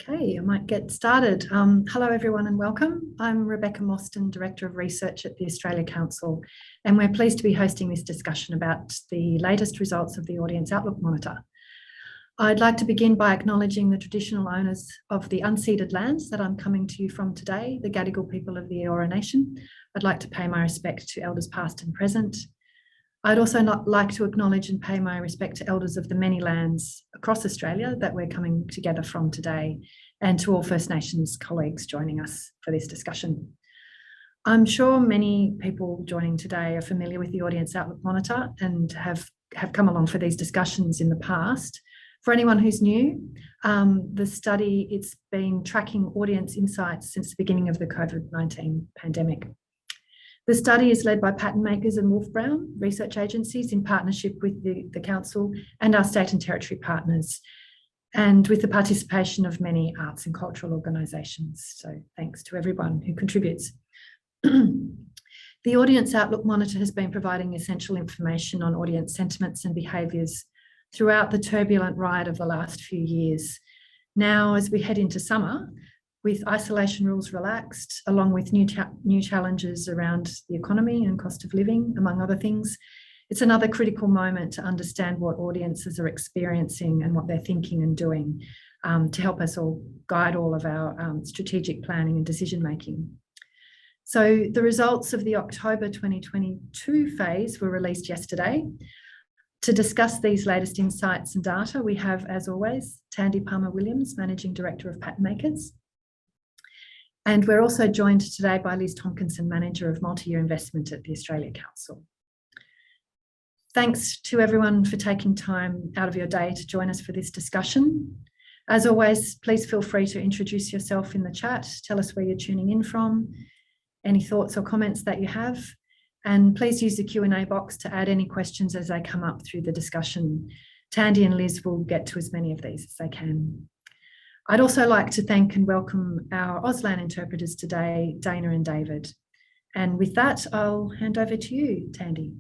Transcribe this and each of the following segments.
Okay, I might get started. Hello, everyone, and welcome. I'm Rebecca Mostyn, Director of Research at the Australia Council, and we're pleased to be hosting this discussion about the latest results of the Audience Outlook Monitor. I'd like to begin by acknowledging the traditional owners of the unceded lands that I'm coming to you from today, the Gadigal people of the Eora Nation. I'd like to pay my respect to elders past and present. I'd also like to acknowledge and pay my respect to elders of the many lands across Australia that we're coming together from today, and to all First Nations colleagues joining us for this discussion. I'm sure many people joining today are familiar with the Audience Outlook Monitor and have come along for these discussions in the past. For anyone who's new, the study, it's been tracking audience insights since the beginning of the COVID-19 pandemic. The study is led by Pattern Makers and Wolf Brown research agencies in partnership with the Council and our state and territory partners, and with the participation of many arts and cultural organisations. So thanks to everyone who contributes. The Audience Outlook Monitor has been providing essential information on audience sentiments and behaviours throughout the turbulent ride of the last few years. Now, as we head into summer, with isolation rules relaxed, along with new challenges around the economy and cost of living, among other things, it's another critical moment to understand what audiences are experiencing and what they're thinking and doing, to help us all guide all of our strategic planning and decision making. So the results of the October 2022 phase were released yesterday. To discuss these latest insights and data, we have, as always, Tandy Palmer-Williams, Managing Director of Pattern Makers. And we're also joined today by Liz Tompkinson, Manager of Multi-Year Investment at the Australia Council. Thanks to everyone for taking time out of your day to join us for this discussion. As always, please feel free to introduce yourself in the chat, tell us where you're tuning in from, any thoughts or comments that you have, and please use the Q&A box to add any questions as they come up through the discussion. Tandy and Liz will get to as many of these as they can. I'd also like to thank and welcome our Auslan interpreters today, Dana and David. And with that, I'll hand over to you, Tandy.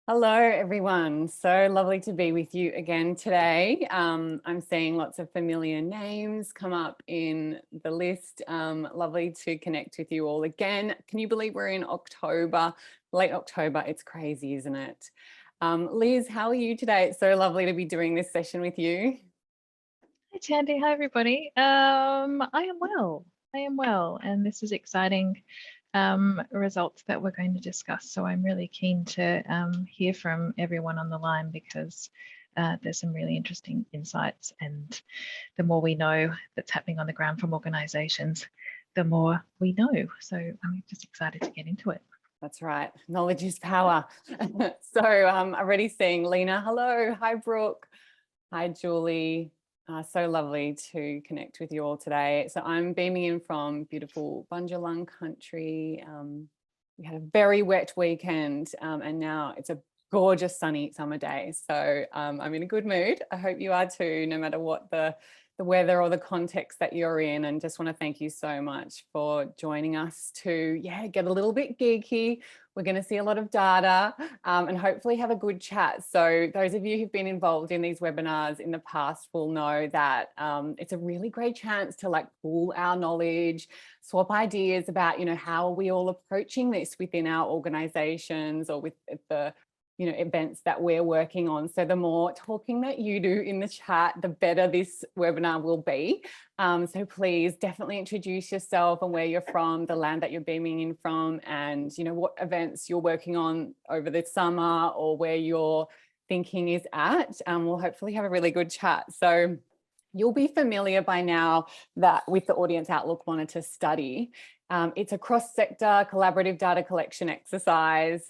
Hello, everyone. So lovely to be with you again today. I'm seeing lots of familiar names come up in the list. Lovely to connect with you all again. Can you believe we're in October, late October? It's crazy, isn't it? Liz, how are you today? It's so lovely to be doing this session with you. Hi, Tandy. Hi, everybody. I am well, and this is exciting results that we're going to discuss. So I'm really keen to hear from everyone on the line, because there's some really interesting insights, and the more we know that's happening on the ground from organisations, the more we know. So I'm just excited to get into it. That's right. Knowledge is power. So I'm already seeing Lena. Hello. Hi, Brooke. Hi, Julie. So lovely to connect with you all today. So I'm beaming in from beautiful Bundjalung country. We had a very wet weekend, and now it's a gorgeous sunny summer day. So I'm in a good mood. I hope you are too, no matter what the weather or the context that you're in. And just want to thank you so much for joining us to get a little bit geeky. We're going to see a lot of data and hopefully have a good chat. So those of you who've been involved in these webinars in the past will know that it's a really great chance to pool our knowledge, swap ideas about, how are we all approaching this within our organizations or with the events that we're working on. So the more talking that you do in the chat, the better this webinar will be. So please definitely introduce yourself and where you're from, the land that you're beaming in from, and what events you're working on over the summer or where your thinking is at. We'll hopefully have a really good chat. So you'll be familiar by now that with the Audience Outlook Monitor study, it's a cross-sector collaborative data collection exercise.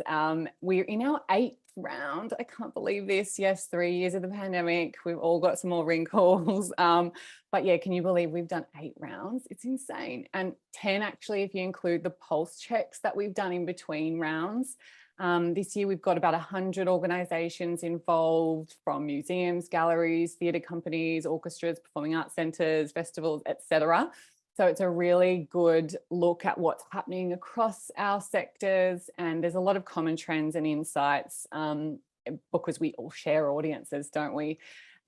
We're in our 8th round. I can't believe this. Yes, 3 years of the pandemic. We've all got some more wrinkles. But yeah, can you believe we've done 8 rounds? It's insane. And 10 actually, if you include the pulse checks that we've done in between rounds. This year, we've got about 100 organisations involved, from museums, galleries, theatre companies, orchestras, performing arts centres, festivals, etc. So it's a really good look at what's happening across our sectors, and there's a lot of common trends and insights because we all share audiences, don't we?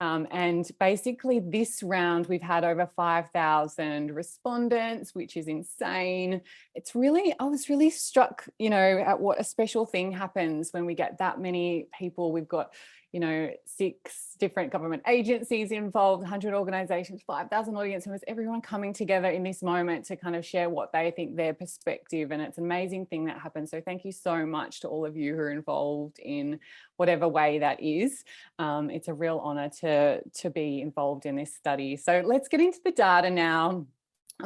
And basically this round, we've had over 5,000 respondents, which is insane. I was really struck, at what a special thing happens when we get that many people. We've got, 6 different government agencies involved, 100 organizations, 5,000 audience members, everyone coming together in this moment to kind of share what they think, their perspective. And it's an amazing thing that happens. So thank you so much to all of you who are involved in whatever way that is. It's a real honor to be involved in this study. So let's get into the data now.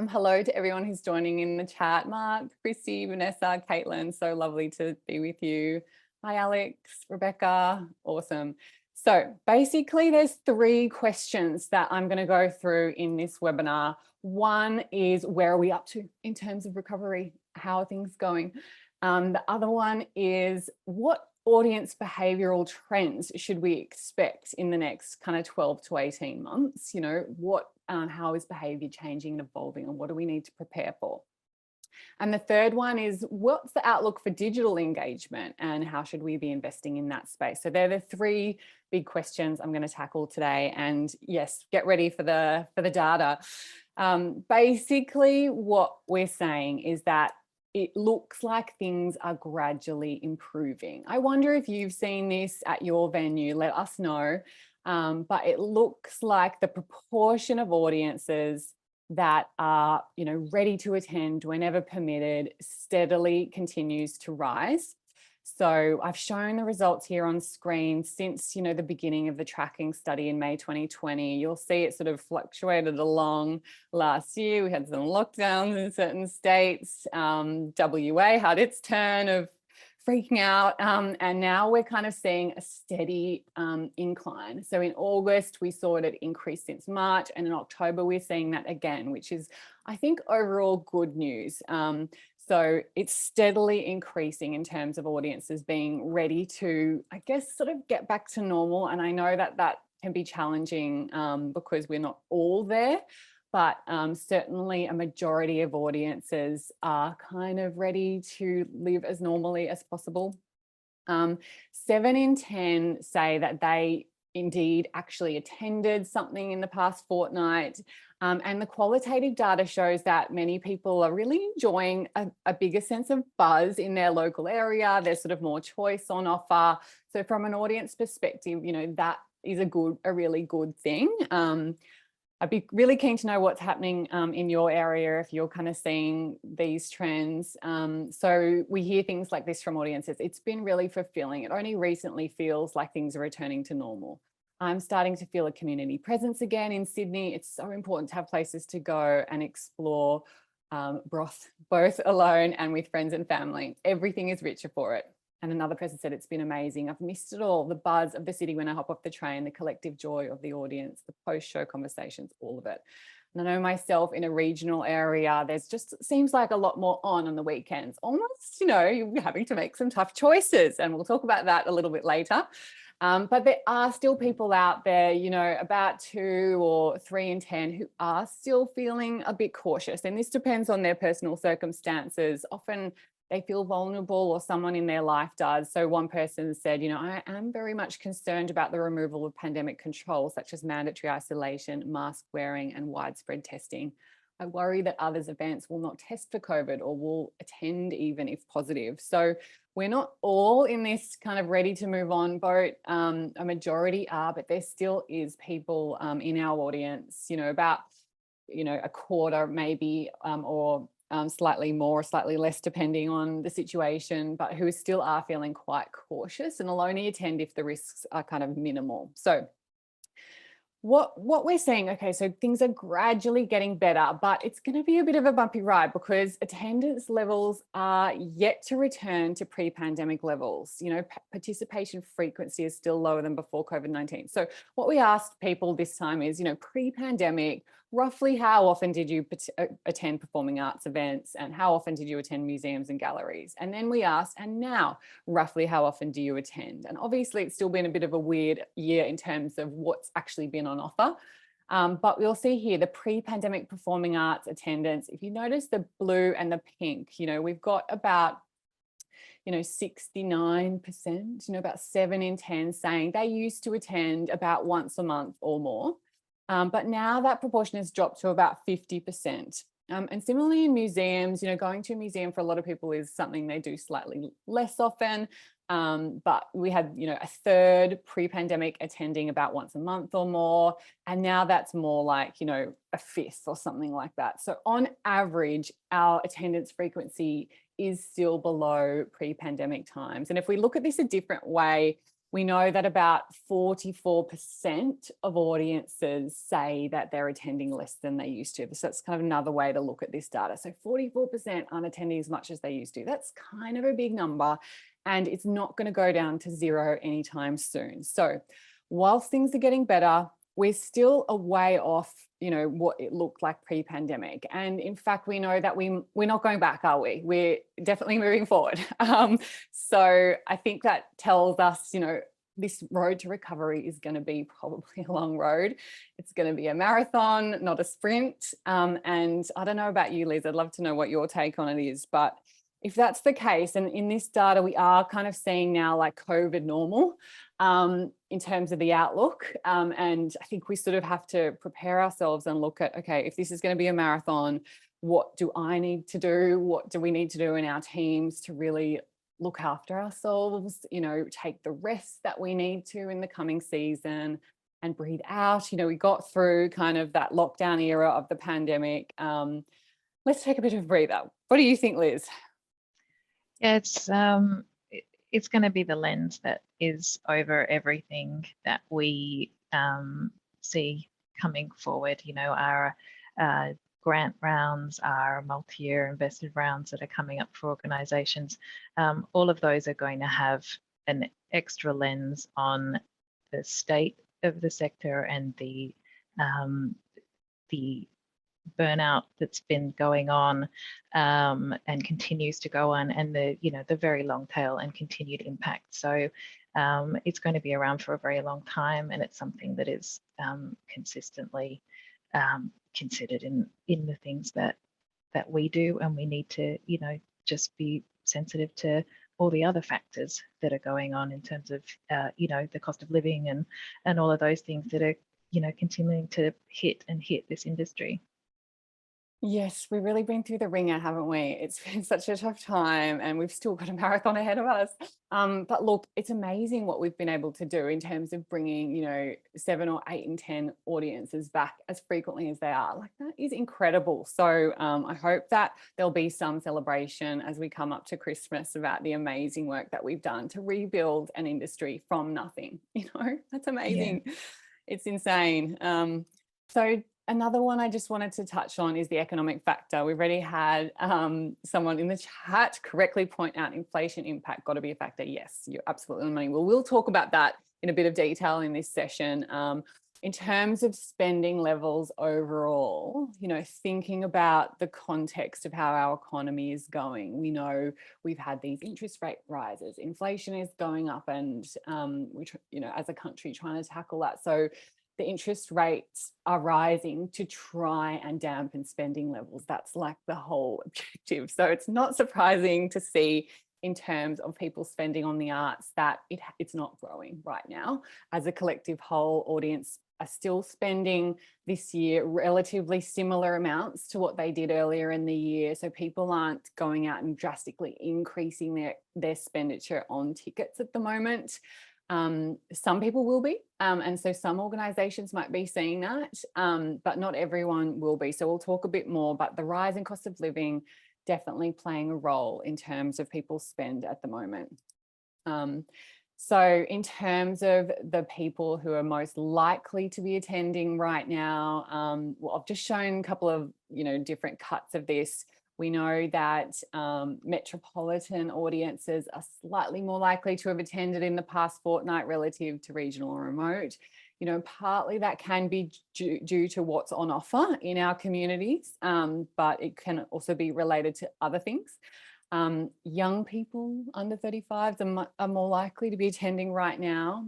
Hello to everyone who's joining in the chat. Mark, Chrissy, Vanessa, Caitlin, so lovely to be with you. Hi, Alex, Rebecca, awesome. So basically there's 3 questions that I'm going to go through in this webinar. One is, where are we up to in terms of recovery? How are things going? The other one is, what audience behavioural trends should we expect in the next kind of 12 to 18 months? How is behaviour changing and evolving, and what do we need to prepare for? And the third one is, what's the outlook for digital engagement and how should we be investing in that space? So they're the 3 big questions I'm going to tackle today. And yes, get ready for the data. Basically, what we're saying is that it looks like things are gradually improving. I wonder if you've seen this at your venue, let us know. But it looks like the proportion of audiences that are, ready to attend whenever permitted steadily continues to rise. So I've shown the results here on screen since, the beginning of the tracking study in May 2020. You'll see it sort of fluctuated along last year. We had some lockdowns in certain states. WA had its turn of freaking out. And now we're kind of seeing a steady incline. So in August, we saw it increase since March, and in October, we're seeing that again, which is, I think, overall good news. So it's steadily increasing in terms of audiences being ready to, I guess, sort of get back to normal. And I know that that can be challenging because we're not all there. But certainly a majority of audiences are kind of ready to live as normally as possible. 7 in 10 say that they indeed actually attended something in the past fortnight. And the qualitative data shows that many people are really enjoying a bigger sense of buzz in their local area. There's sort of more choice on offer. So from an audience perspective, that is a really good thing. I'd be really keen to know what's happening in your area if you're kind of seeing these trends. So we hear things like this from audiences. It's been really fulfilling. It only recently feels like things are returning to normal. I'm starting to feel a community presence again in Sydney. It's so important to have places to go and explore broth, both alone and with friends and family. Everything is richer for it. And another person said, it's been amazing. I've missed it all. The buzz of the city when I hop off the train, the collective joy of the audience, the post-show conversations, all of it. And I know myself in a regional area, there's just seems like a lot more on the weekends. Almost, you're having to make some tough choices. And we'll talk about that a little bit later. But there are still people out there, about 2 or 3 in 10 who are still feeling a bit cautious. And this depends on their personal circumstances. Often they feel vulnerable or someone in their life does. So one person said, I am very much concerned about the removal of pandemic controls, such as mandatory isolation, mask wearing, and widespread testing. I worry that others' events will not test for COVID or will attend even if positive. So we're not all in this kind of ready to move on boat. A majority are, but there still is people in our audience, about, a quarter maybe, or slightly more, slightly less, depending on the situation, but who still are feeling quite cautious and will only attend if the risks are kind of minimal. So what we're seeing, okay, so things are gradually getting better, but it's going to be a bit of a bumpy ride because attendance levels are yet to return to pre-pandemic levels. Participation frequency is still lower than before COVID-19. So what we asked people this time is, pre-pandemic, roughly how often did you attend performing arts events and how often did you attend museums and galleries? And then we asked, and now roughly how often do you attend? And obviously it's still been a bit of a weird year in terms of what's actually been on offer. But we'll see here the pre-pandemic performing arts attendance. If you notice the blue and the pink, we've got about 69%, about 7 in 10 saying they used to attend about once a month or more. But now that proportion has dropped to about 50%. And similarly in museums, going to a museum for a lot of people is something they do slightly less often. But we had, a third pre-pandemic attending about once a month or more. And now that's more like, a fifth or something like that. So on average, our attendance frequency is still below pre-pandemic times. And if we look at this a different way, we know that about 44% of audiences say that they're attending less than they used to. So that's kind of another way to look at this data. So 44% aren't attending as much as they used to. That's kind of a big number, and it's not going to go down to zero anytime soon. So whilst things are getting better, we're still a way off, what it looked like pre-pandemic. And in fact, we know that we're not going back, are we? We're definitely moving forward. So I think that tells us, this road to recovery is going to be probably a long road. It's going to be a marathon, not a sprint. And I don't know about you, Liz, I'd love to know what your take on it is, but if that's the case, and in this data, we are kind of seeing now like COVID normal in terms of the outlook. And I think we sort of have to prepare ourselves and look at, okay, if this is going to be a marathon, what do I need to do? What do we need to do in our teams to really look after ourselves, take the rest that we need to in the coming season and breathe out. We got through kind of that lockdown era of the pandemic. Let's take a bit of a breather. What do you think, Liz? Yeah, it's going to be the lens that is over everything that we see coming forward. Our grant rounds, our multi-year invested rounds that are coming up for organisations, all of those are going to have an extra lens on the state of the sector and the burnout that's been going on and continues to go on, and the very long tail and continued impact. So it's going to be around for a very long time, and it's something that is consistently considered in the things that we do, and we need to just be sensitive to all the other factors that are going on in terms of the cost of living and all of those things that are continuing to hit this industry. Yes, we've really been through the ringer, haven't we? It's been such a tough time, and we've still got a marathon ahead of us. But look, it's amazing what we've been able to do in terms of bringing, 7 or 8 in 10 audiences back as frequently as they are. Like, that is incredible. So I hope that there'll be some celebration as we come up to Christmas about the amazing work that we've done to rebuild an industry from nothing. That's amazing. Yeah. It's insane. So another one I just wanted to touch on is the economic factor. We've already had someone in the chat correctly point out inflation impact got to be a factor. Yes, you're absolutely on the money. Well, we'll talk about that in a bit of detail in this session. In terms of spending levels overall, thinking about the context of how our economy is going, we know we've had these interest rate rises, inflation is going up, and as a country trying to tackle that. So the interest rates are rising to try and dampen spending levels. That's like the whole objective. So it's not surprising to see in terms of people spending on the arts that it's not growing right now. As a collective whole, audience are still spending this year relatively similar amounts to what they did earlier in the year. So people aren't going out and drastically increasing their expenditure on tickets at the moment. Some people will be, and so some organisations might be seeing that, but not everyone will be. So we'll talk a bit more, but the rise in cost of living definitely playing a role in terms of people's spend at the moment. So in terms of the people who are most likely to be attending right now, well, I've just shown a couple of, different cuts of this. We know that metropolitan audiences are slightly more likely to have attended in the past fortnight relative to regional or remote. Partly that can be due to what's on offer in our communities, but it can also be related to other things. Young people under 35 are more likely to be attending right now,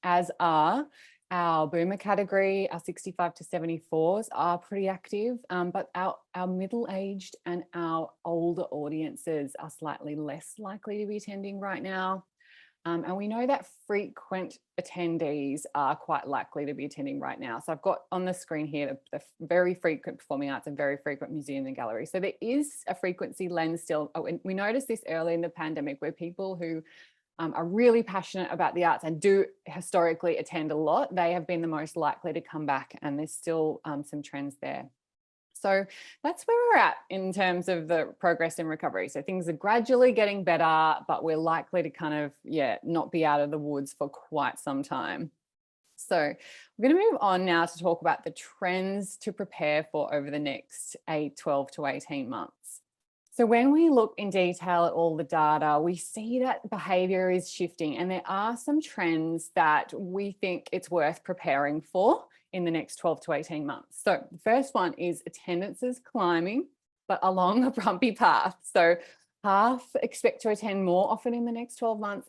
as are Our boomer category, our 65 to 74s are pretty active, but our middle-aged and our older audiences are slightly less likely to be attending right now. And we know that frequent attendees are quite likely to be attending right now. So I've got on the screen here the very frequent performing arts and very frequent museum and gallery. So there is a frequency lens still. Oh, and we noticed this early in the pandemic where people who are really passionate about the arts and do historically attend a lot, they have been the most likely to come back, and there's still some trends there. So that's where we're at in terms of the progress in recovery. So things are gradually getting better, but we're likely to kind of, not be out of the woods for quite some time. So we're going to move on now to talk about the trends to prepare for over the next 12 to 18 months. So when we look in detail at all the data, we see that behaviour is shifting, and there are some trends that we think it's worth preparing for in the next 12 to 18 months. So the first one is attendance is climbing, but along a bumpy path. So half expect to attend more often in the next 12 months,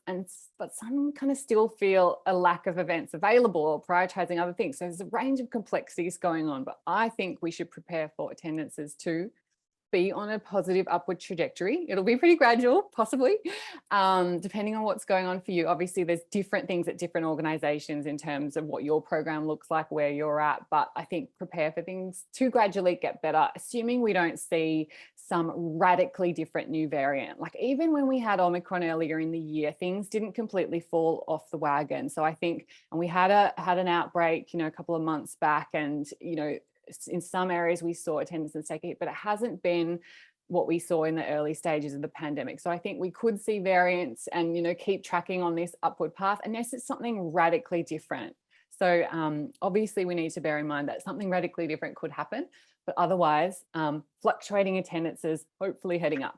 but some kind of still feel a lack of events available or prioritising other things. So there's a range of complexities going on, but I think we should prepare for attendances to be on a positive upward trajectory. It'll be pretty gradual, possibly, depending on what's going on for you. Obviously, there's different things at different organisations in terms of what your program looks like, where you're at, but I think prepare for things to gradually get better, assuming we don't see some radically different new variant. Like even when we had Omicron earlier in the year, things didn't completely fall off the wagon. So I think, and we had an outbreak, a couple of months back, and, in some areas we saw attendance take a hit, but it hasn't been what we saw in the early stages of the pandemic. So I think we could see variants and, keep tracking on this upward path unless it's something radically different. So obviously we need to bear in mind that something radically different could happen, but otherwise fluctuating attendances, hopefully heading up.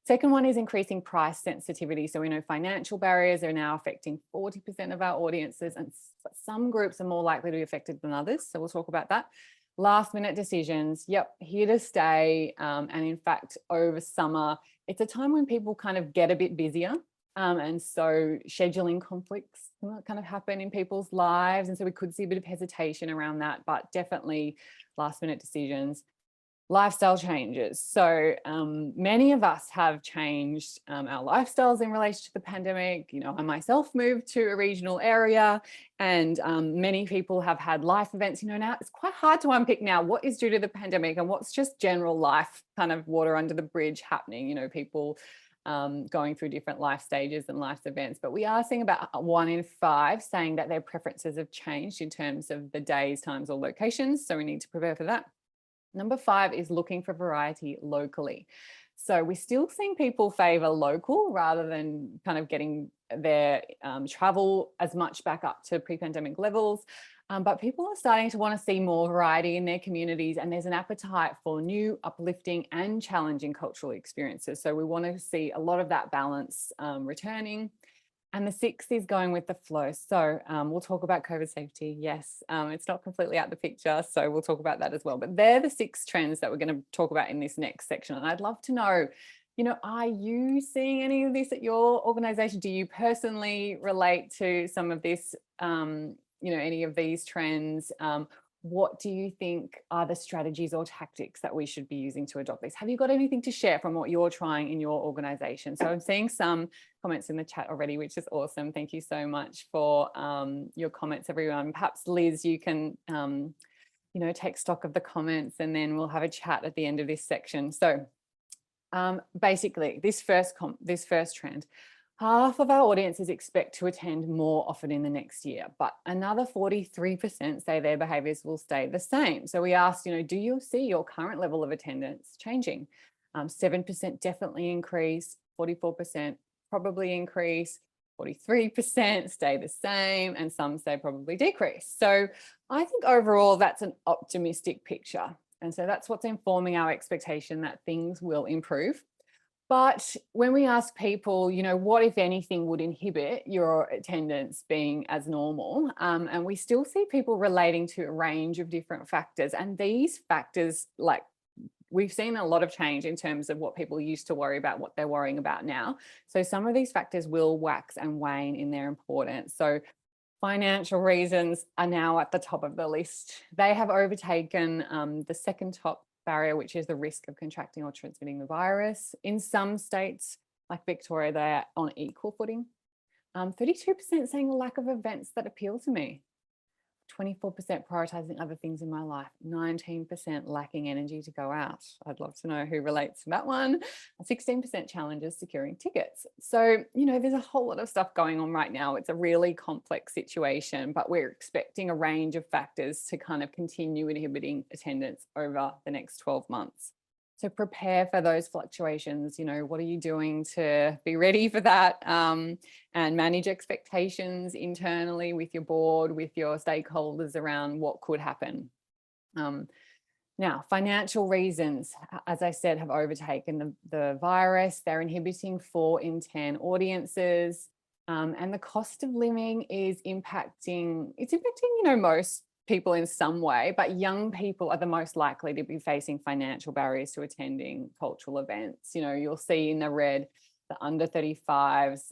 Second one is increasing price sensitivity. So we know financial barriers are now affecting 40% of our audiences, and some groups are more likely to be affected than others. So we'll talk about that. Last minute decisions, here to stay. And in fact, over summer, it's a time when people kind of get a bit busier. And so scheduling conflicts kind of happen in people's lives. And so we could see a bit of hesitation around that, but definitely last minute decisions. Lifestyle changes. So many of us have changed our lifestyles in relation to the pandemic. I myself moved to a regional area, and many people have had life events. Now it's quite hard to unpick now what is due to the pandemic and what's just general life, kind of water under the bridge happening. People going through different life stages and life events. But we are seeing about 1 in 5 saying that their preferences have changed in terms of the days, times, or locations. So we need to prepare for that. Number 5 is looking for variety locally. So we're still seeing people favour local rather than kind of getting their travel as much back up to pre-pandemic levels. But people are starting to want to see more variety in their communities, and there's an appetite for new, uplifting and challenging cultural experiences. So we want to see a lot of that balance returning. And the 6th is going with the flow. So we'll talk about COVID safety. Yes, it's not completely out the picture, so we'll talk about that as well. But they're the 6 trends that we're going to talk about in this next section. And I'd love to know, are you seeing any of this at your organisation? Do you personally relate to some of this, any of these trends? What do you think are the strategies or tactics that we should be using to adopt these? Have you got anything to share from what you're trying in your organisation? So I'm seeing some comments in the chat already, which is awesome. Thank you so much for your comments, everyone. Perhaps Liz, you can, take stock of the comments, and then we'll have a chat at the end of this section. So basically, this first trend. Half of our audiences expect to attend more often in the next year, but another 43% say their behaviours will stay the same. So we asked, do you see your current level of attendance changing? 7% definitely increase, 44% probably increase, 43% stay the same, and some say probably decrease. So I think overall that's an optimistic picture. And so that's what's informing our expectation that things will improve. But when we ask people, what, if anything, would inhibit your attendance being as normal? And we still see people relating to a range of different factors. And these factors, we've seen a lot of change in terms of what people used to worry about, what they're worrying about now. So some of these factors will wax and wane in their importance. So Financial reasons are now at the top of the list. They have overtaken the second top barrier, which is the risk of contracting or transmitting the virus. In some states, like Victoria, they're on equal footing. 32% saying a lack of events that appeal to me. 24% prioritizing other things in my life, 19% lacking energy to go out. I'd love to know who relates to that one. 16% challenges securing tickets. So, you know, there's a whole lot of stuff going on right now. It's a really complex situation, but we're expecting a range of factors to kind of continue inhibiting attendance over the next 12 months. So prepare for those fluctuations. You know, what are you doing to be ready for that, and manage expectations internally with your board, with your stakeholders around what could happen. Now, financial reasons, as I said, have overtaken the virus. They're inhibiting 4 in 10 audiences, and the cost of living is impacting, you know, most people in some way, but young people are the most likely to be facing financial barriers to attending cultural events. You know, you'll see in the red, the under 35s,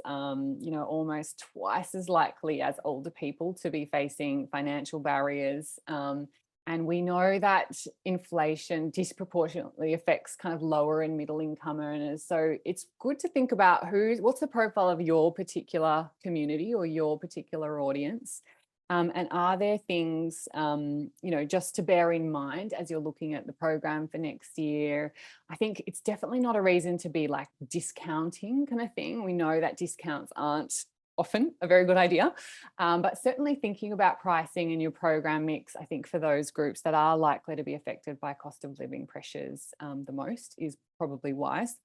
you know, almost twice as likely as older people to be facing financial barriers. And we know that inflation disproportionately affects kind of lower and middle income earners. So it's good to think about what's the profile of your particular community or your particular audience. And are there things, you know, just to bear in mind as you're looking at the program for next year? I think it's definitely not a reason to be like discounting kind of thing. We know that discounts aren't often a very good idea, but certainly thinking about pricing in your program mix, I think for those groups that are likely to be affected by cost of living pressures the most is probably wise.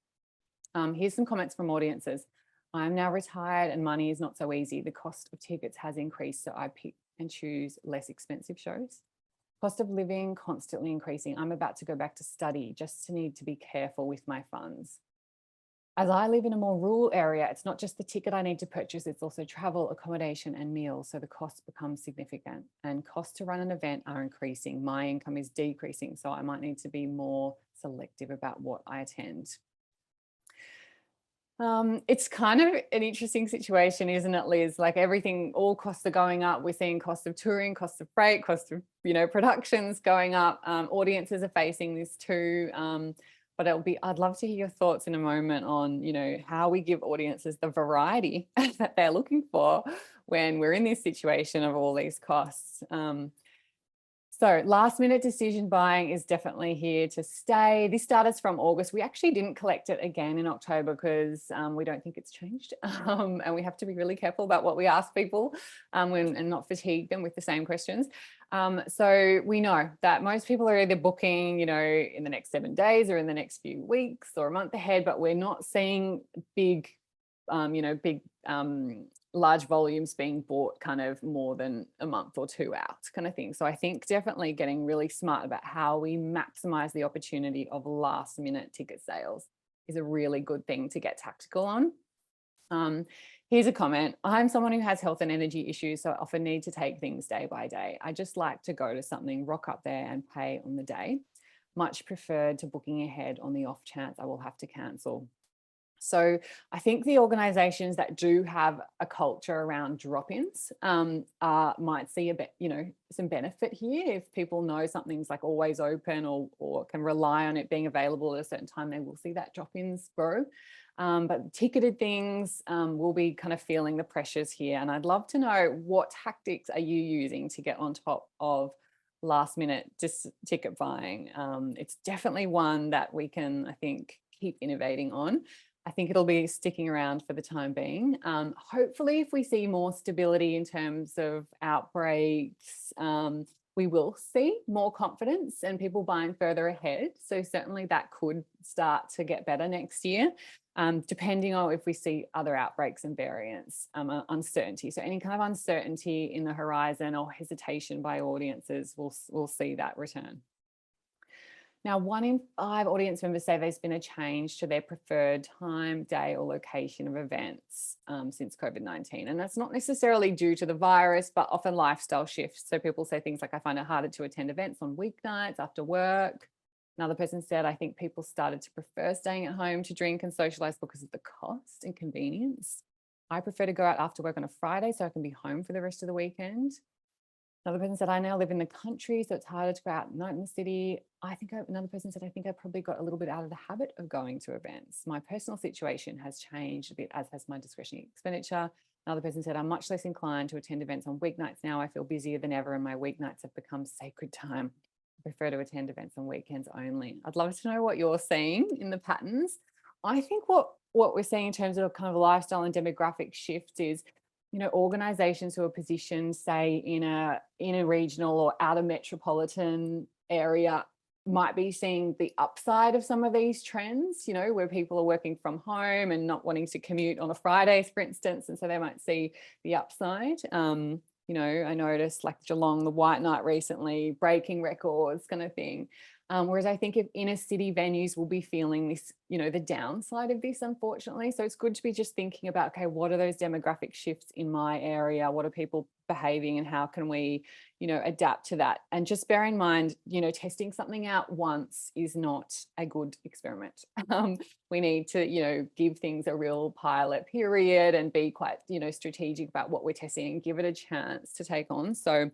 Here's some comments from audiences. I'm now retired and money is not so easy. The cost of tickets has increased, so I pick and choose less expensive shows. Cost of living constantly increasing. I'm about to go back to study, just to need to be careful with my funds. As I live in a more rural area, it's not just the ticket I need to purchase, it's also travel, accommodation and meals. So the costs become significant, and costs to run an event are increasing. My income is decreasing, so I might need to be more selective about what I attend. It's kind of an interesting situation, isn't it, Liz? Like everything, all costs are going up. We're seeing cost of touring, cost of freight, cost of, you know, productions going up. Audiences are facing this too. But I'd love to hear your thoughts in a moment on, you know, how we give audiences the variety that they're looking for when we're in this situation of all these costs. So last minute decision buying is definitely here to stay. This data's from August. We actually didn't collect it again in October because we don't think it's changed. And we have to be really careful about what we ask people and not fatigue them with the same questions. So we know that most people are either booking, you know, in the next 7 days or in the next few weeks or a month ahead, but we're not seeing big, large volumes being bought kind of more than a month or 2 out kind of thing. So I think definitely getting really smart about how we maximize the opportunity of last minute ticket sales is a really good thing to get tactical on. Here's a comment. I'm someone who has health and energy issues, so I often need to take things day by day. I just like to go to something, rock up there and pay on the day. Much preferred to booking ahead on the off chance I will have to cancel. So I think the organisations that do have a culture around drop-ins might see a bit, you know, some benefit here. If people know something's like always open or can rely on it being available at a certain time, they will see that drop-ins grow. But ticketed things will be kind of feeling the pressures here. And I'd love to know, what tactics are you using to get on top of last minute ticket buying? It's definitely one that we can, I think, keep innovating on. I think it'll be sticking around for the time being. Hopefully, if we see more stability in terms of outbreaks, we will see more confidence and people buying further ahead. So certainly that could start to get better next year, depending on if we see other outbreaks and variants, uncertainty. So any kind of uncertainty in the horizon or hesitation by audiences, we'll see that return. Now, 1 in 5 audience members say there's been a change to their preferred time, day or location of events since COVID-19. And that's not necessarily due to the virus, but often lifestyle shifts. So people say things like, I find it harder to attend events on weeknights after work. Another person said, I think people started to prefer staying at home to drink and socialise because of the cost and convenience. I prefer to go out after work on a Friday so I can be home for the rest of the weekend. Another person said, I now live in the country, so it's harder to go out at night in the city. Another person said, I think I probably got a little bit out of the habit of going to events. My personal situation has changed a bit, as has my discretionary expenditure. Another person said, I'm much less inclined to attend events on weeknights now. I feel busier than ever and my weeknights have become sacred time. I prefer to attend events on weekends only. I'd love to know what you're seeing in the patterns. I think what we're seeing in terms of kind of lifestyle and demographic shifts is, organizations who are positioned, say, in a regional or outer metropolitan area might be seeing the upside of some of these trends, where people are working from home and not wanting to commute on a Friday, for instance, and so they might see the upside. I noticed like Geelong, the White Night recently, breaking records kind of thing. Whereas I think if inner city venues will be feeling this, the downside of this, unfortunately. So it's good to be just thinking about, okay, what are those demographic shifts in my area? What are people behaving and how can we, adapt to that? And just bear in mind, testing something out once is not a good experiment. We need to, give things a real pilot period and be quite, strategic about what we're testing and give it a chance to take on. So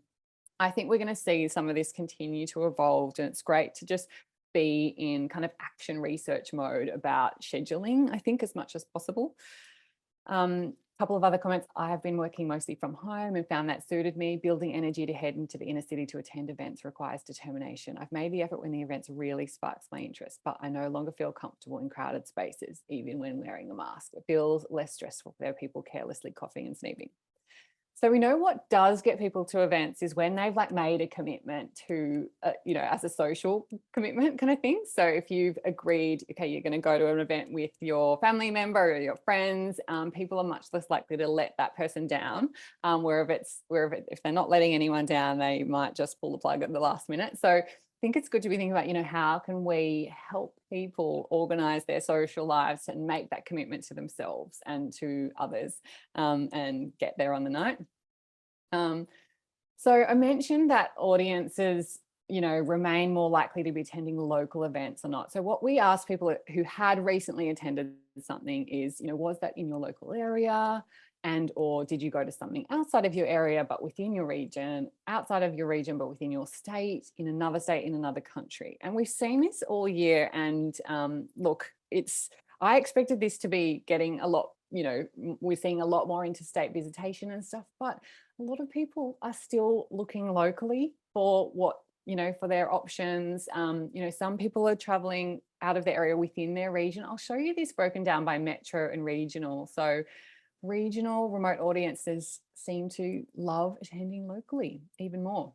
I think we're going to see some of this continue to evolve, and it's great to just be in kind of action research mode about scheduling, I think, as much as possible. A couple of other comments. I have been working mostly from home and found that suited me. Building energy to head into the inner city to attend events requires determination. I've made the effort when the events really sparks my interest, but I no longer feel comfortable in crowded spaces, even when wearing a mask. It feels less stressful. There are people carelessly coughing and sneezing. So we know what does get people to events is when they've like made a commitment to, as a social commitment kind of thing. So if you've agreed, okay, you're going to go to an event with your family member or your friends, people are much less likely to let that person down. If they're not letting anyone down, they might just pull the plug at the last minute. So I think it's good to be thinking about, how can we help people organize their social lives and make that commitment to themselves and to others, and get there on the night. So I mentioned that audiences, remain more likely to be attending local events or not. So what we asked people who had recently attended something is, was that in your local area? And or did you go to something outside of your area but within your region, outside of your region but within your state, in another country? And we've seen this all year. And look, I expected this to be getting a lot, we're seeing a lot more interstate visitation and stuff, but a lot of people are still looking locally for for their options. Some people are traveling out of the area within their region. I'll show you this broken down by metro and regional. So regional remote audiences seem to love attending locally even more.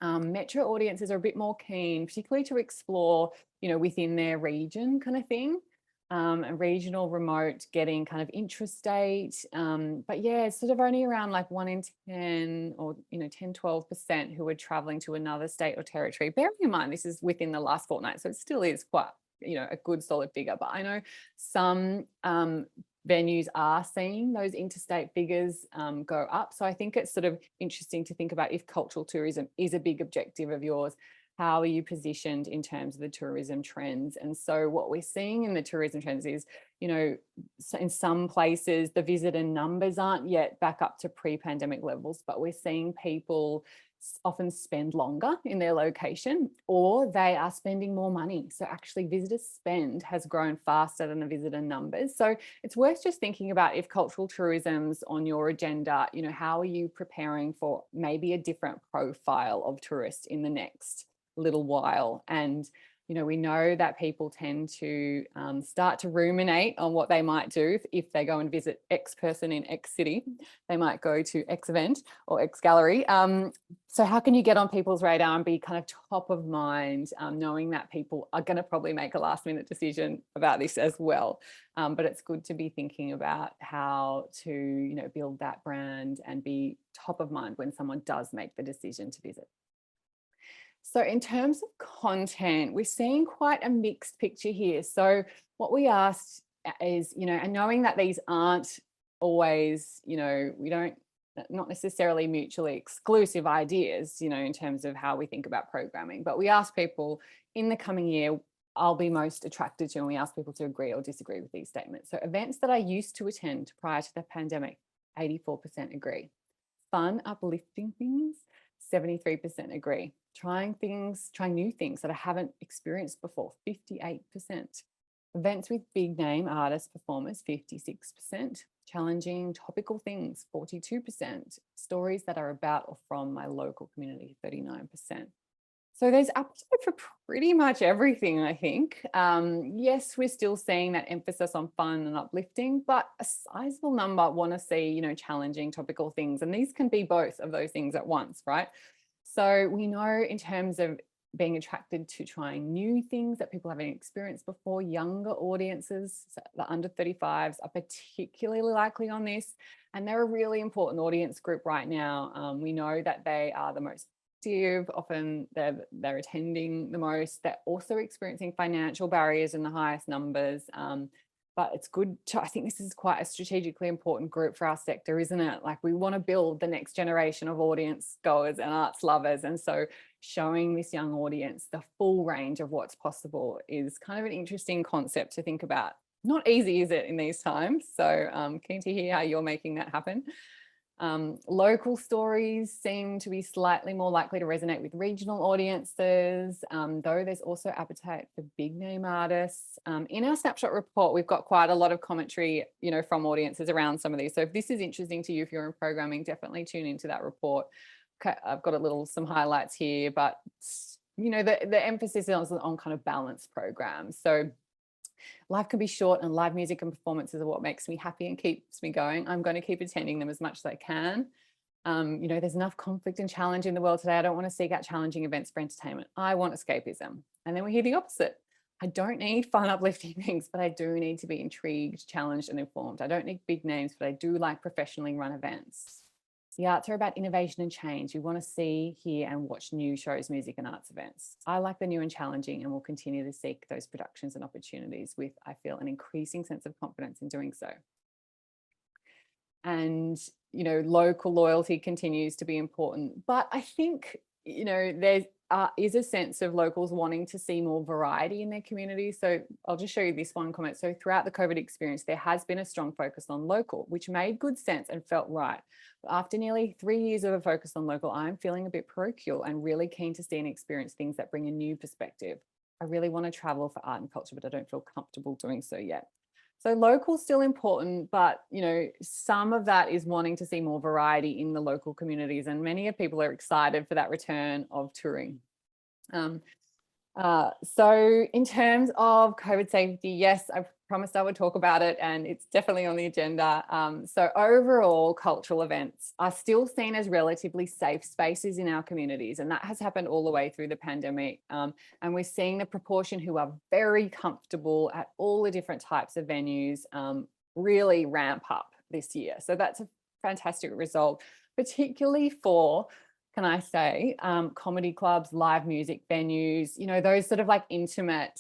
Metro audiences are a bit more keen, particularly to explore, within their region kind of thing. And regional remote getting kind of intrastate. But yeah, it's sort of only around like 1 in 10 or, 10-12% who are traveling to another state or territory. Bearing in mind, this is within the last fortnight, so it still is quite, a good solid figure. But I know some venues are seeing those interstate figures go up. So I think it's sort of interesting to think about if cultural tourism is a big objective of yours. How are you positioned in terms of the tourism trends? And so what we're seeing in the tourism trends is, in some places, the visitor numbers aren't yet back up to pre-pandemic levels, but we're seeing people often spend longer in their location, or they are spending more money. So actually visitor spend has grown faster than the visitor numbers. So it's worth just thinking about, if cultural tourism's on your agenda, how are you preparing for maybe a different profile of tourists in the next little while? And we know that people tend to start to ruminate on what they might do. If they go and visit X person in X city, they might go to X event or X gallery. So how can you get on people's radar and be kind of top of mind, knowing that people are going to probably make a last minute decision about this as well. But it's good to be thinking about how to, build that brand and be top of mind when someone does make the decision to visit. So in terms of content, we're seeing quite a mixed picture here. So what we asked is, and knowing that these aren't always, not necessarily mutually exclusive ideas, in terms of how we think about programming, but we asked people in the coming year, I'll be most attracted to, and we ask people to agree or disagree with these statements. So events that I used to attend prior to the pandemic, 84% agree. Fun, uplifting things, 73% agree. Trying new things that I haven't experienced before, 58%. Events with big name artists, performers, 56%. Challenging topical things, 42%. Stories that are about or from my local community, 39%. So there's appetite for pretty much everything, I think. Yes, we're still seeing that emphasis on fun and uplifting, but a sizable number want to see, challenging topical things. And these can be both of those things at once, right? So we know in terms of being attracted to trying new things that people haven't experienced before, younger audiences, so the under 35s are particularly likely on this. And they're a really important audience group right now. We know that they are the most active, often they're attending the most. They're also experiencing financial barriers in the highest numbers. But it's good to, I think this is quite a strategically important group for our sector, isn't it? Like, we want to build the next generation of audience goers and arts lovers. And so showing this young audience the full range of what's possible is kind of an interesting concept to think about. Not easy, is it, in these times? So keen to hear how you're making that happen. Local stories seem to be slightly more likely to resonate with regional audiences, though there's also appetite for big name artists. In our snapshot report, we've got quite a lot of commentary, from audiences around some of these. So if this is interesting to you, if you're in programming, definitely tune into that report. Okay, I've got some highlights here, but the emphasis is on kind of balanced programs. So life can be short, and live music and performances are what makes me happy and keeps me going. I'm going to keep attending them as much as I can. There's enough conflict and challenge in the world today. I don't want to seek out challenging events for entertainment. I want escapism. And then we hear the opposite. I don't need fun, uplifting things, but I do need to be intrigued, challenged, and informed. I don't need big names, but I do like professionally run events. The arts are about innovation and change. We want to see, hear, and watch new shows, music, and arts events. I like the new and challenging, and will continue to seek those productions and opportunities with, I feel, an increasing sense of confidence in doing so. And, local loyalty continues to be important. But I think, there is a sense of locals wanting to see more variety in their community. So I'll just show you this one comment. So throughout the COVID experience, there has been a strong focus on local, which made good sense and felt right. But after nearly 3 years of a focus on local, I'm feeling a bit parochial and really keen to see and experience things that bring a new perspective. I really want to travel for art and culture, but I don't feel comfortable doing so yet. So local still important, but some of that is wanting to see more variety in the local communities, and many of people are excited for that return of touring. So in terms of COVID safety, yes, I promised I would talk about it, and it's definitely on the agenda. So overall, cultural events are still seen as relatively safe spaces in our communities, and that has happened all the way through the pandemic. And we're seeing the proportion who are very comfortable at all the different types of venues really ramp up this year. So that's a fantastic result, particularly for, can I say, comedy clubs, live music venues, those sort of like intimate,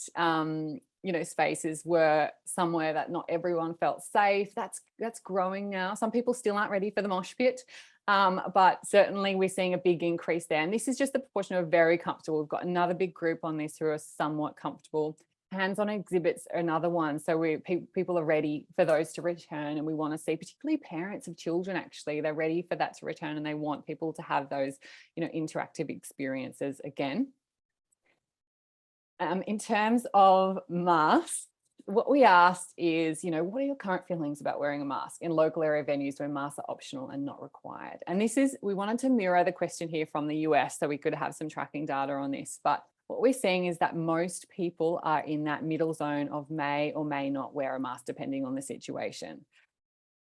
spaces were somewhere that not everyone felt safe. That's growing now. Some people still aren't ready for the mosh pit, but certainly we're seeing a big increase there. And this is just the proportion of very comfortable. We've got another big group on this who are somewhat comfortable. Hands-on exhibits are another one. So people are ready for those to return, and we want to see, particularly parents of children, actually, they're ready for that to return, and they want people to have those, interactive experiences again. In terms of masks, what we asked is, what are your current feelings about wearing a mask in local area venues where masks are optional and not required? And we wanted to mirror the question here from the US so we could have some tracking data on this. But what we're seeing is that most people are in that middle zone of may or may not wear a mask depending on the situation.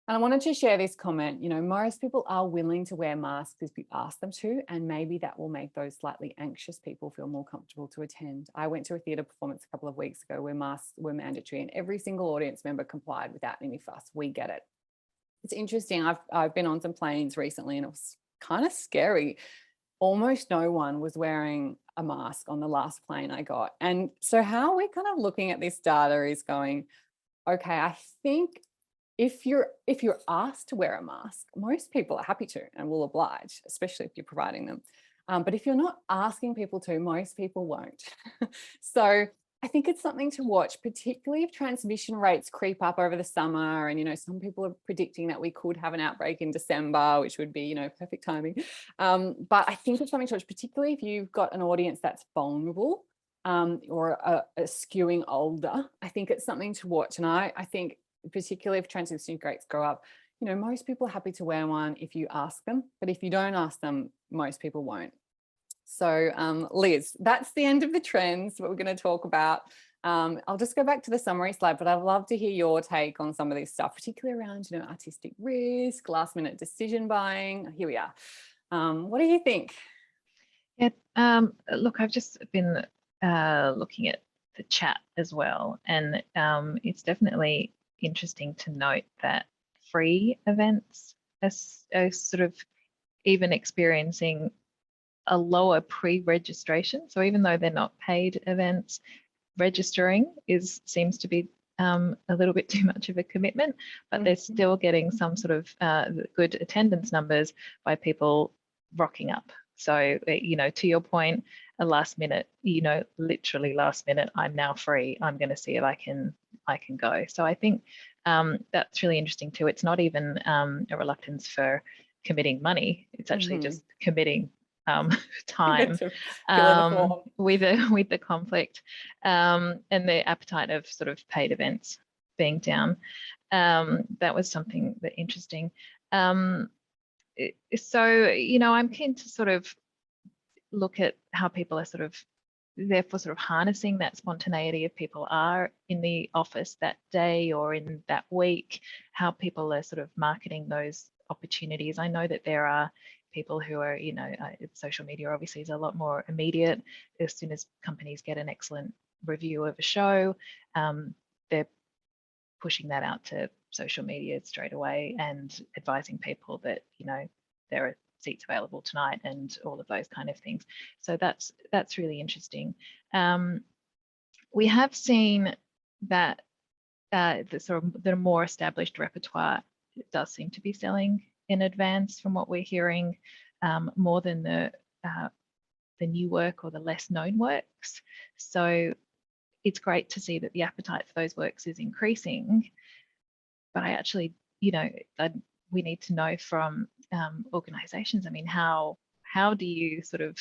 And I wanted to share this comment. Most people are willing to wear masks if you ask them to, and maybe that will make those slightly anxious people feel more comfortable to attend. I went to a theatre performance a couple of weeks ago where masks were mandatory, and every single audience member complied without any fuss. We get it. It's interesting. I've been on some planes recently, and it was kind of scary. Almost no one was wearing a mask on the last plane I got. And so how we're kind of looking at this data is going, okay, I think if you're asked to wear a mask, most people are happy to and will oblige, especially if you're providing them. But if you're not asking people to, most people won't. So I think it's something to watch, particularly if transmission rates creep up over the summer. And, some people are predicting that we could have an outbreak in December, which would be, perfect timing. But I think it's something to watch, particularly if you've got an audience that's vulnerable or a skewing older. I think it's something to watch. And I think particularly if transmission rates go up, most people are happy to wear one if you ask them. But if you don't ask them, most people won't. So Liz, that's the end of the trends what we're going to talk about. I'll just go back to the summary slide, but I'd love to hear your take on some of this stuff, particularly around, artistic risk, last minute decision buying. Here we are. What do you think? Yeah, look, I've just been looking at the chat as well, and it's definitely interesting to note that free events are sort of even experiencing a lower pre-registration. So even though they're not paid events, registering seems to be a little bit too much of a commitment, but they're still getting some sort of good attendance numbers by people rocking up. So, to your point, a last minute, literally last minute, I'm now free. I'm going to see if I can go. So I think that's really interesting too. It's not even a reluctance for committing money. It's actually just committing time with the conflict and the appetite of sort of paid events being down. That was something that interesting. So, I'm keen to sort of look at how people are sort of therefore sort of harnessing that spontaneity if people are in the office that day or in that week, how people are sort of marketing those opportunities. I know that there are people who are, social media obviously is a lot more immediate. As soon as companies get an excellent review of a show, they're pushing that out to social media straight away and advising people that, there are seats available tonight and all of those kind of things. So that's really interesting. We have seen that the more established repertoire does seem to be selling in advance from what we're hearing, more than the new work or the less known works. So it's great to see that the appetite for those works is increasing. But I actually, we need to know from organisations, I mean, how do you sort of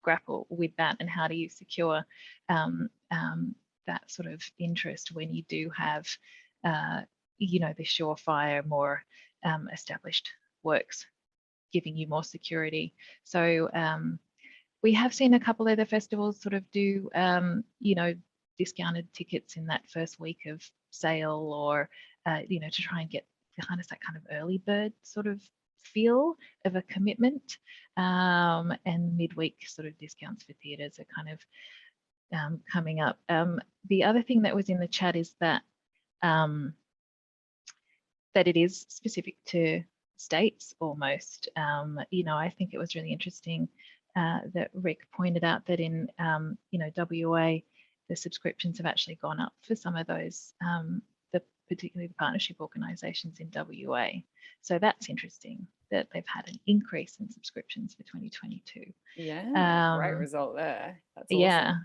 grapple with that, and how do you secure that sort of interest when you do have, the surefire, more established works giving you more security. So we have seen a couple of the festivals sort of do, discounted tickets in that first week of sale, or, to try and get kind of that kind of early bird sort of feel of a commitment, and midweek sort of discounts for theatres are kind of coming up. The other thing that was in the chat is that that it is specific to states almost. I think it was really interesting that Rick pointed out that in WA, the subscriptions have actually gone up for some of those, particularly the partnership organisations in WA. So that's interesting that they've had an increase in subscriptions for 2022. Yeah, great result there. That's awesome. Yeah.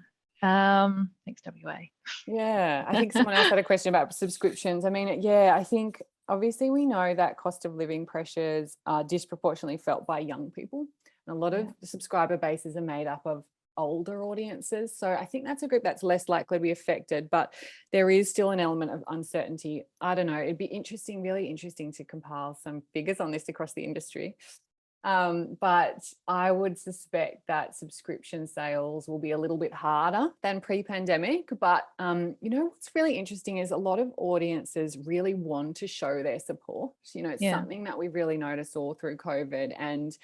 Thanks, WA. Yeah, I think someone else had a question about subscriptions. I mean, yeah, I think obviously we know that cost of living pressures are disproportionately felt by young people. And a lot of the subscriber bases are made up of older audiences. So I think that's a group that's less likely to be affected, but there is still an element of uncertainty. I don't know, it'd be interesting, really interesting to compile some figures on this across the industry. But I would suspect that subscription sales will be a little bit harder than pre-pandemic. But, what's really interesting is a lot of audiences really want to show their support. It's something that we've really noticed all through COVID. And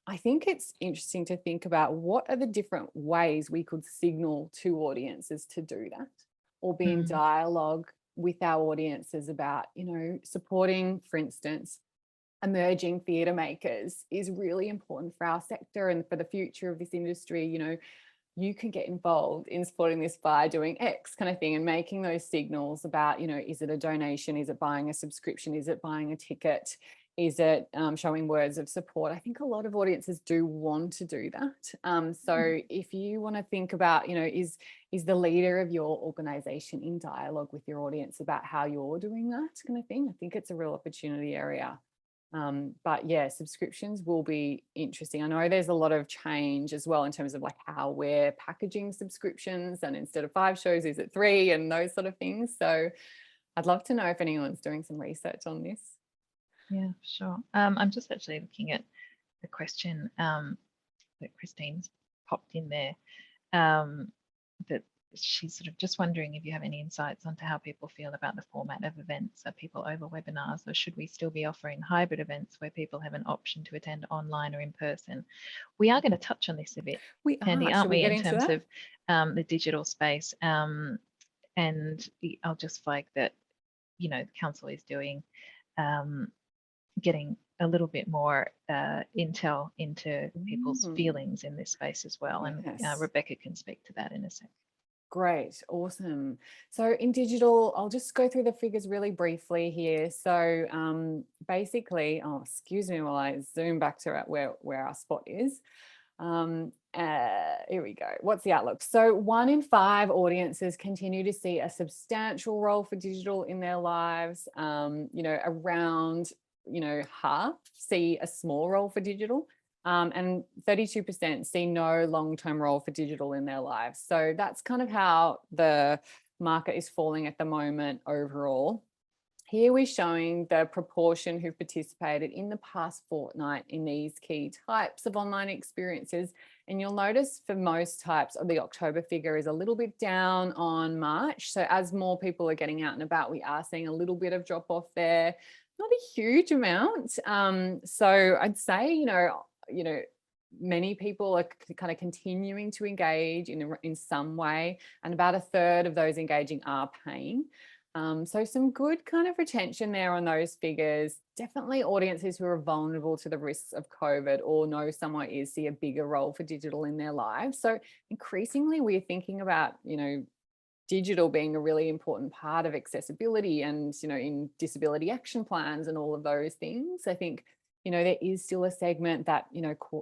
I think it's interesting to think about what are the different ways we could signal to audiences to do that, or be in dialogue with our audiences about, supporting, for instance, emerging theatre makers is really important for our sector and for the future of this industry. You can get involved in supporting this by doing X kind of thing, and making those signals about, is it a donation? Is it buying a subscription? Is it buying a ticket? Is it showing words of support? I think a lot of audiences do want to do that. So if you want to think about, is the leader of your organization in dialogue with your audience about how you're doing that kind of thing? I think it's a real opportunity area. But yeah, subscriptions will be interesting. I know there's a lot of change as well in terms of like how we're packaging subscriptions, and instead of 5 shows, is it 3, and those sort of things. So I'd love to know if anyone's doing some research on this. Yeah, sure. I'm just actually looking at the question that Christine's popped in there, that she's sort of just wondering if you have any insights onto how people feel about the format of events. Are people over webinars, or should we still be offering hybrid events where people have an option to attend online or in person? We are going to touch on this a bit, Candy, aren't we, in terms of the digital space. And I'll just flag that, the council is doing getting a little bit more intel into people's feelings in this space as well. Yes. And Rebecca can speak to that in a sec. Great, awesome. So in digital, I'll just go through the figures really briefly here. So basically, excuse me while I zoom back to where our spot is. Here we go. What's the outlook? So 1 in 5 audiences continue to see a substantial role for digital in their lives. Around half see a small role for digital, and 32% see no long-term role for digital in their lives. So that's kind of how the market is falling at the moment overall. Here we're showing the proportion who've participated in the past fortnight in these key types of online experiences. And you'll notice for most types of the October figure is a little bit down on March. So as more people are getting out and about, we are seeing a little bit of drop off there. Not a huge amount. So I'd say, many people are kind of continuing to engage in some way, and about a third of those engaging are paying. So some good kind of retention there on those figures. Definitely audiences who are vulnerable to the risks of COVID or know someone is, see a bigger role for digital in their lives. So increasingly we're thinking about, digital being a really important part of accessibility and, in disability action plans and all of those things. I think, there is still a segment that,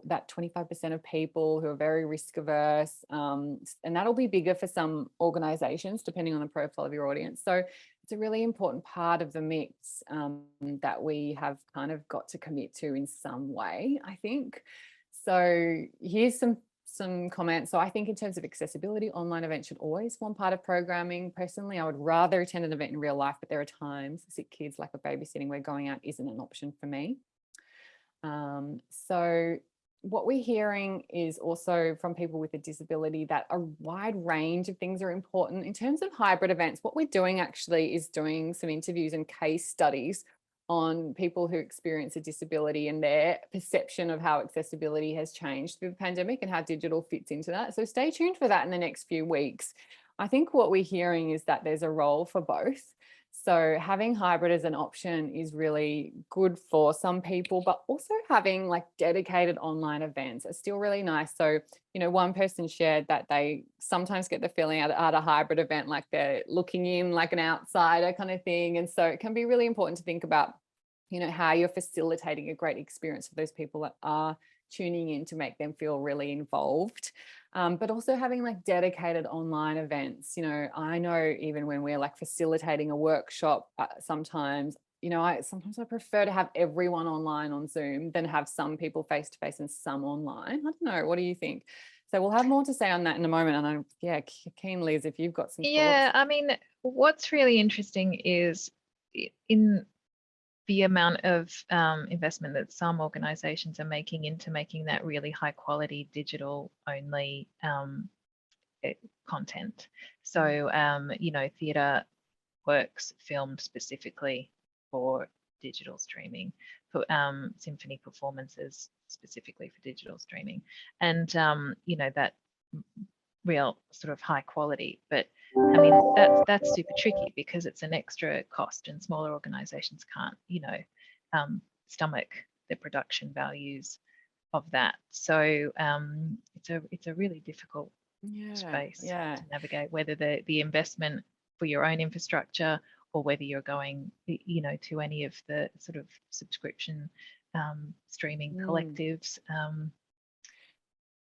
that 25% of people who are very risk averse, and that'll be bigger for some organizations depending on the profile of your audience. So it's a really important part of the mix that we have kind of got to commit to in some way, I think. So here's some comments. So I think in terms of accessibility, online events should always form part of programming. Personally, I would rather attend an event in real life, but there are times sick kids, lack of babysitting, where going out isn't an option for me. So what we're hearing is also from people with a disability that a wide range of things are important. In terms of hybrid events, what we're doing actually is doing some interviews and case studies on people who experience a disability and their perception of how accessibility has changed through the pandemic and how digital fits into that. So stay tuned for that in the next few weeks. I think what we're hearing is that there's a role for both. So having hybrid as an option is really good for some people, but also having like dedicated online events are still really nice. So, one person shared that they sometimes get the feeling at a hybrid event like they're looking in like an outsider kind of thing. And so it can be really important to think about, how you're facilitating a great experience for those people that are tuning in to make them feel really involved. But also having like dedicated online events. I know even when we're like facilitating a workshop, sometimes I prefer to have everyone online on Zoom than have some people face to face and some online. I don't know, what do you think? So we'll have more to say on that in a moment. And I'm keen, Liz, if you've got some thoughts. I mean, what's really interesting is in the amount of investment that some organizations are making into making that really high quality digital only content. So, theatre works filmed specifically for digital streaming, for symphony performances specifically for digital streaming, and that real sort of high quality. But I mean, that's super tricky because it's an extra cost, and smaller organizations can't, stomach the production values of that. So it's a really difficult space to navigate, whether the investment for your own infrastructure or whether you're going, you know, to any of the sort of subscription streaming collectives.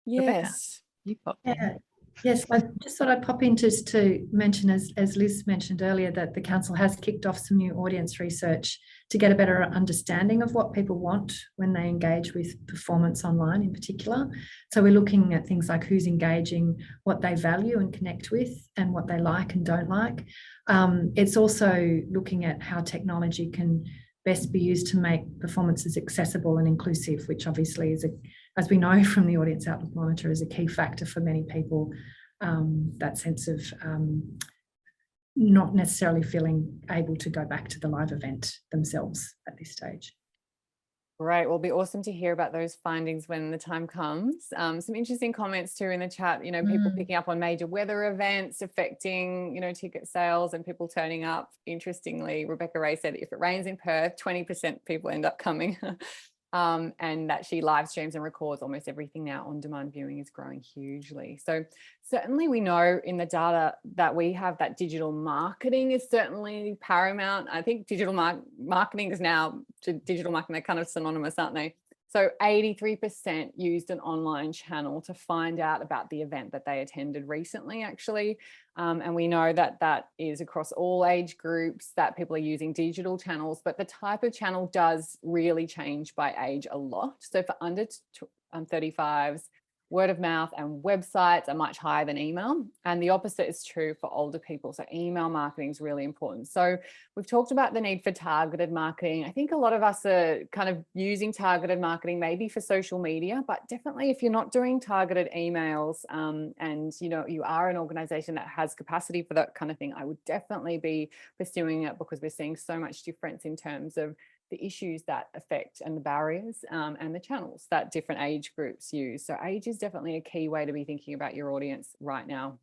Rebecca, Yes. you popped Yeah. in. Yes, I just thought I'd pop in just to mention, as Liz mentioned earlier, that the council has kicked off some new audience research to get a better understanding of what people want when they engage with performance online in particular. So we're looking at things like who's engaging, what they value and connect with, and what they like and don't like. It's also looking at how technology can best be used to make performances accessible and inclusive, which obviously is, as we know from the Audience Outlook Monitor, is a key factor for many people, that sense of not necessarily feeling able to go back to the live event themselves at this stage. Great. Well, it'll be awesome to hear about those findings when the time comes. Some interesting comments too in the chat, you know, people picking up on major weather events affecting, you know, ticket sales and people turning up. Interestingly, Rebecca Ray said if it rains in Perth, 20% people end up coming. And that she live streams and records almost everything now. On-demand viewing is growing hugely. So certainly we know in the data that we have that digital marketing is certainly paramount. I think digital marketing is now, digital marketing, they're kind of synonymous, aren't they? So 83% used an online channel to find out about the event that they attended recently, actually. And we know that that is across all age groups, that people are using digital channels, but the type of channel does really change by age a lot. So for under 35s, word of mouth and websites are much higher than email. And the opposite is true for older people. So email marketing is really important. So we've talked about the need for targeted marketing. I think a lot of us are kind of using targeted marketing maybe for social media, but definitely if you're not doing targeted emails and you know you are an organization that has capacity for that kind of thing, I would definitely be pursuing it because we're seeing so much difference in terms of the issues that affect and the barriers and the channels that different age groups use. So age is definitely a key way to be thinking about your audience right now.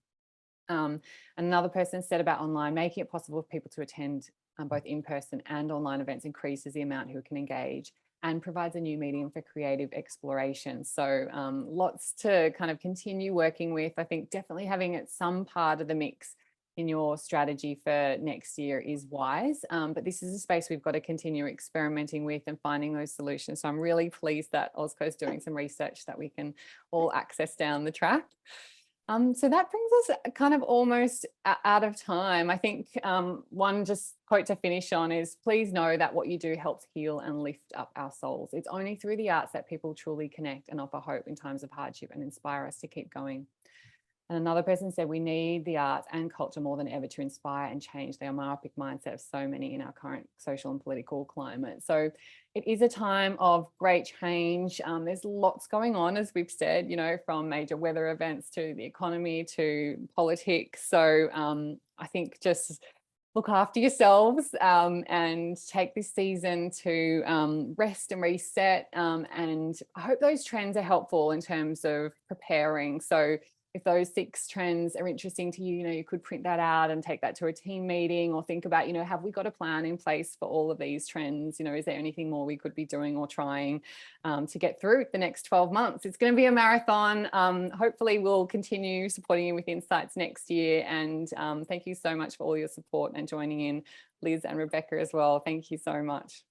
Another person said about online, making it possible for people to attend both in-person and online events increases the amount who can engage and provides a new medium for creative exploration. So lots to kind of continue working with. I think definitely having it some part of the mix in your strategy for next year is wise, but this is a space we've got to continue experimenting with and finding those solutions. So I'm really pleased that OzCo is doing some research that we can all access down the track. So that brings us kind of almost out of time. I think one just quote to finish on is, please know that what you do helps heal and lift up our souls. It's only through the arts that people truly connect and offer hope in times of hardship and inspire us to keep going. And another person said, we need the arts and culture more than ever to inspire and change the myopic mindset of so many in our current social and political climate. So it is a time of great change. There's lots going on, as we've said, you know, from major weather events to the economy to politics. So I think just look after yourselves and take this season to rest and reset. And I hope those trends are helpful in terms of preparing. So if those 6 trends are interesting to you, you know, you could print that out and take that to a team meeting or think about, you know, have we got a plan in place for all of these trends? You know, is there anything more we could be doing or trying to get through the next 12 months? It's going to be a marathon. Hopefully we'll continue supporting you with insights next year. And thank you so much for all your support and joining in, Liz and Rebecca as well. Thank you so much.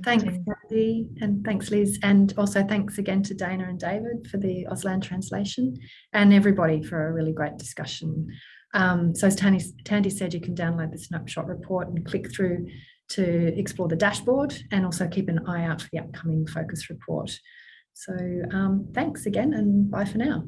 Thanks, Kathy, and thanks, Liz. And also thanks again to Dana and David for the Auslan translation and everybody for a really great discussion. So as Tandy said, you can download the snapshot report and click through to explore the dashboard and also keep an eye out for the upcoming focus report. So thanks again and bye for now.